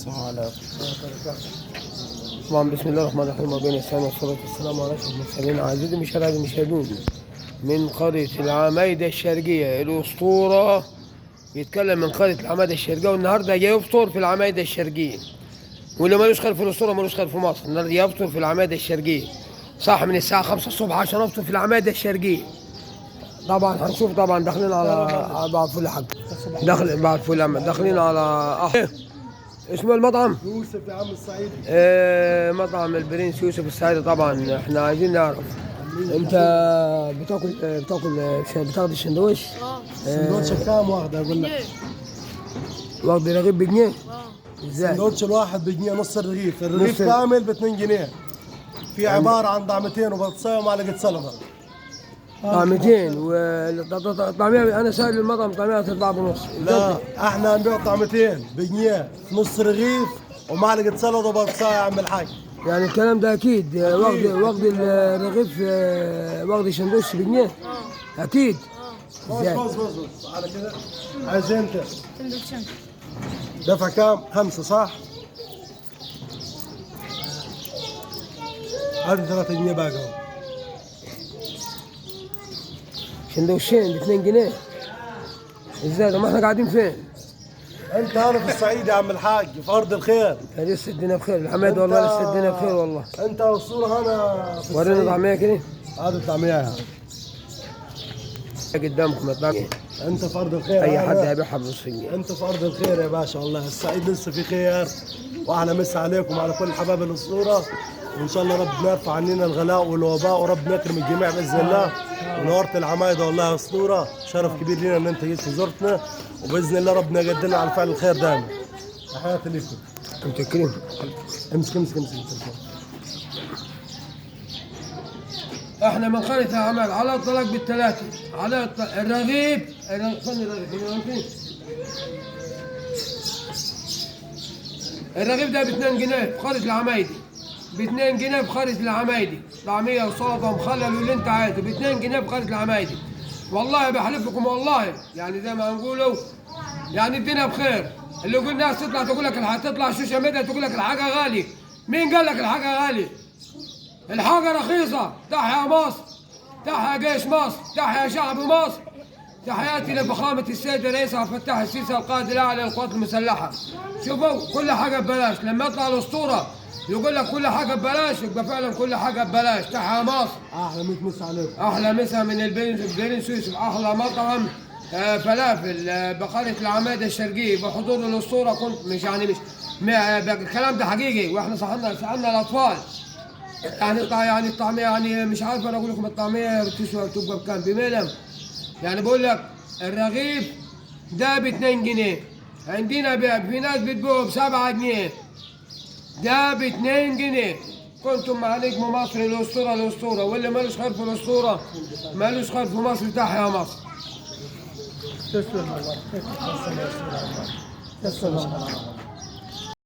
على طبعا بسم الله الرحمن الرحيم وبين السلام والصلاة والسلام على أشرف المرسلين. أعزائي المشاهدون من قرية العمايدة الشرقية الأسطورة بيتكلم من قرية العمايدة الشرقية، والنهارده جاي يفطر في العمايدة الشرقية، واللي ملوش خير في الأسطورة ملوش خير في مصر. النهارده جاي يفطر في العمايدة الشرقية، صح من الساعة 5 الصبح عشان أفطر في العمايدة الشرقية. طبعا هنشوف طبعا داخلين على بعد فل حق داخل بعد فل داخلين على اسمه المطعم يوسف يا عم الصعيدي. مطعم البرنس يوسف السعيدي. طبعا احنا عايزين نعرف انت بتاخد السندوتش؟ السندوتش بكام واحد اقول لك؟ واخد رغيف بجنيه؟ ازاي؟ السندوتش الواحد بجنيه، نص الرغيف، الرغيف كامل ب 2 جنيه. في عباره عن طعمتين وبطاطسايه ومعلقه سلطه. طعمتين والطعميه. انا سائل المطعم طعميه هتطلع بنص. لا احنا هنبيع طعمتين بجنيه، نص رغيف ومعلقه سلطه وبطاطسايه يا عم الحاج. يعني الكلام ده اكيد واخد الرغيف، واخد السندوتش بجنيه؟ اكيد. بص على كده. عايز انت سندوتشين دفع كام؟ 5 صح؟ هذه 3 جنيه باقي اهو. سندوتشين ب 2 جنيه؟ ازاي ده؟ ما احنا قاعدين فين؟ انت انا في الصعيد يا عم الحاج، في ارض الخير. لسه الدنيا بخير الحمد والله، لسه الدنيا بخير والله. انت والصوره هنا في ورينا الصعيد. طعميه كده. هذا الطعميه قدامكم الطعميه. انت في ارض الخير. اي حد هيبيعها بنص جنيه. انت في ارض الخير يا باشا، والله الصعيد لسه في خير. واحلى مسا عليكم وعلى كل حبايب الاسطوره، وان شاء الله ربنا يرفع عننا الغلاء والوباء، وربنا يكرم الجميع باذن الله. ونورت العمايده والله اسطوره، شرف كبير لنا ان انت جيت وزرتنا، وباذن الله ربنا يقدرنا على فعل الخير دائما. تحياتي لكم. متشكرين. امسك التليفون. احنا من قرية العمال على الطلاق بالثلاثة، على الرغيف. الرغيف ده ب 2 جنيه في قرية العمايدي، ب 2 جنيه في قرية العمايدي، طعمية وسلطة ومخلل واللي انت عايزه ب 2 جنيه في قرية العمايدي. والله بحلف لكم والله، يعني زي ما نقولوا يعني الدنيا بخير. اللي يقول الناس تطلع تقول لك تطلع السوشيال ميديا تقول لك الحاجة غالية. مين قال لك الحاجة غالية؟ الحاجة رخيصة. تحيا مصر، تحيا جيش مصر، تحيا شعب مصر. تحياتي لفخامة السيد الرئيس عبد الفتاح السيسي القائد الأعلى للقوات المسلحة. شوفوا كل حاجة ببلاش، لما يطلع الأسطورة يقول لك كل حاجة ببلاش، يبقى فعلا كل حاجة ببلاش. تحيا مصر. احلى 100 مسا عليكم. أحلى مسا من البرنس يوسف، أحلى مطعم فلافل بقرية العمايدة الشرقية بحضور الأسطورة. كنت مش الكلام ده حقيقي، واحنا سألنا الأطفال يعني الطعمية، يعني مش عارف انا اقول لكم الطعمية بتسوى تبقى بكام بملم. يعني بقول لك الرغيف ده ب 2 جنيه، عندنا في ناس بتبيعه ب 7 جنيه، ده ب 2 جنيه. كنتم مع نجم مصر الاسطورة، واللي مالوش خير في الاسطورة مالوش خير في مصر. تحيا مصر. تسلم والله. تسلم.